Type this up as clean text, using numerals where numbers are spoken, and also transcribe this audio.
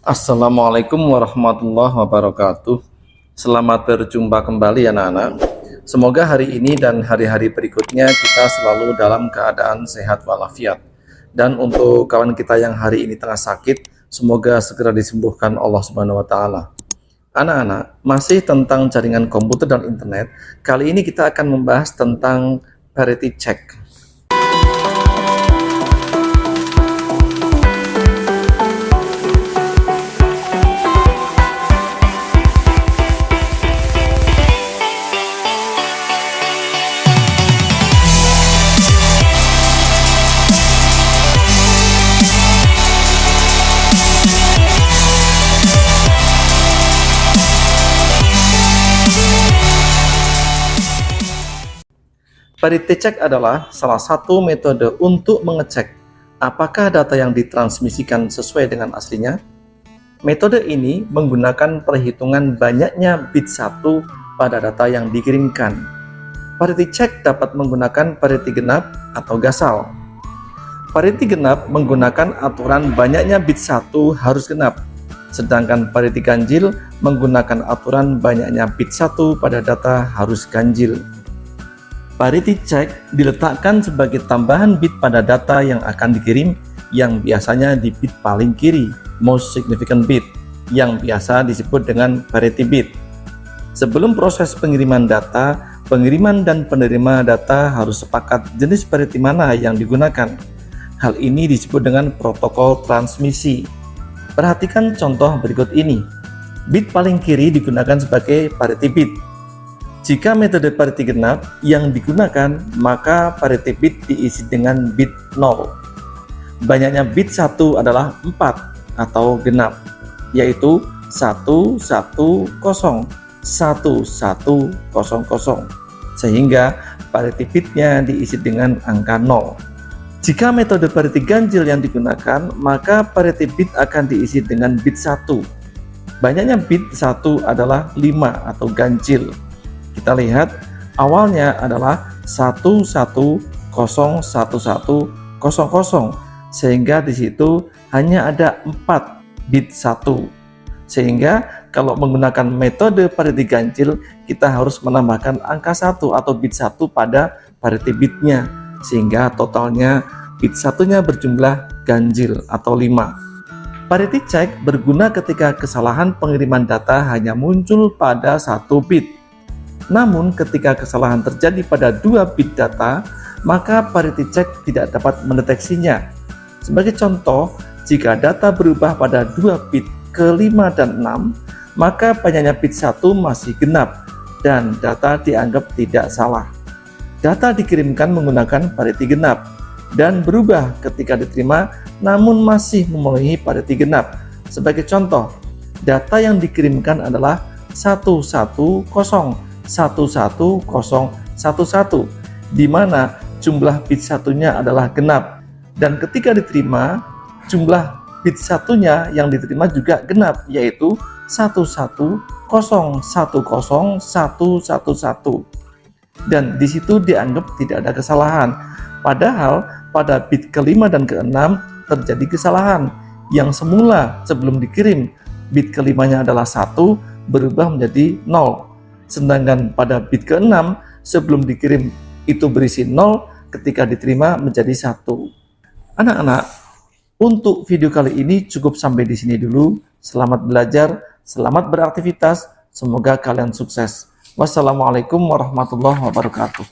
Assalamualaikum warahmatullahi wabarakatuh. Selamat berjumpa kembali anak-anak. Semoga hari ini dan hari-hari berikutnya kita selalu dalam keadaan sehat walafiat. Dan untuk kawan kita yang hari ini tengah sakit, semoga segera disembuhkan Allah Subhanahu wa taala. Anak-anak, masih tentang jaringan komputer dan internet. Kali ini kita akan membahas tentang parity check. Parity check adalah salah satu metode untuk mengecek apakah data yang ditransmisikan sesuai dengan aslinya. Metode ini menggunakan perhitungan banyaknya bit 1 pada data yang dikirimkan. Parity check dapat menggunakan parity genap atau gasal. Parity genap menggunakan aturan banyaknya bit 1 harus genap, sedangkan parity ganjil menggunakan aturan banyaknya bit 1 pada data harus ganjil. Parity check diletakkan sebagai tambahan bit pada data yang akan dikirim yang biasanya di bit paling kiri, most significant bit, yang biasa disebut dengan parity bit. Sebelum proses pengiriman data, pengiriman dan penerima data harus sepakat jenis parity mana yang digunakan. Hal ini disebut dengan protokol transmisi. Perhatikan contoh berikut ini. Bit paling kiri digunakan sebagai parity bit. Jika metode parity genap yang digunakan, maka parity bit diisi dengan bit 0. Banyaknya bit 1 adalah 4 atau genap, yaitu 110 1100, sehingga parity bitnya diisi dengan angka 0. Jika metode parity ganjil yang digunakan, maka parity bit akan diisi dengan bit 1. Banyaknya bit 1 adalah 5 atau ganjil. Kita lihat awalnya adalah 1101100, sehingga di situ hanya ada 4 bit 1. Sehingga kalau menggunakan metode parity ganjil, kita harus menambahkan angka 1 atau bit 1 pada parity bitnya, sehingga totalnya bit 1-nya berjumlah ganjil atau 5. Parity check berguna ketika kesalahan pengiriman data hanya muncul pada 1 bit. Namun ketika kesalahan terjadi pada 2 bit data, maka parity check tidak dapat mendeteksinya. Sebagai contoh, jika data berubah pada 2 bit ke 5 dan 6, maka banyaknya bit 1 masih genap dan data dianggap tidak salah. Data dikirimkan menggunakan parity genap dan berubah ketika diterima namun masih memenuhi parity genap. Sebagai contoh, data yang dikirimkan adalah 1101111, di mana jumlah bit 1-nya adalah genap, dan ketika diterima jumlah bit 1-nya yang diterima juga genap, yaitu 1101111, dan di situ dianggap tidak ada kesalahan. Padahal pada bit ke-5 dan ke-6 terjadi kesalahan yang semula sebelum dikirim bit ke-5-nya adalah 1 berubah menjadi 0. Sedangkan pada bit ke-6 sebelum dikirim itu berisi 0, ketika diterima menjadi 1. Anak-anak, untuk video kali ini cukup sampai di sini dulu. Selamat belajar, selamat beraktivitas, semoga kalian sukses. Wassalamualaikum warahmatullahi wabarakatuh.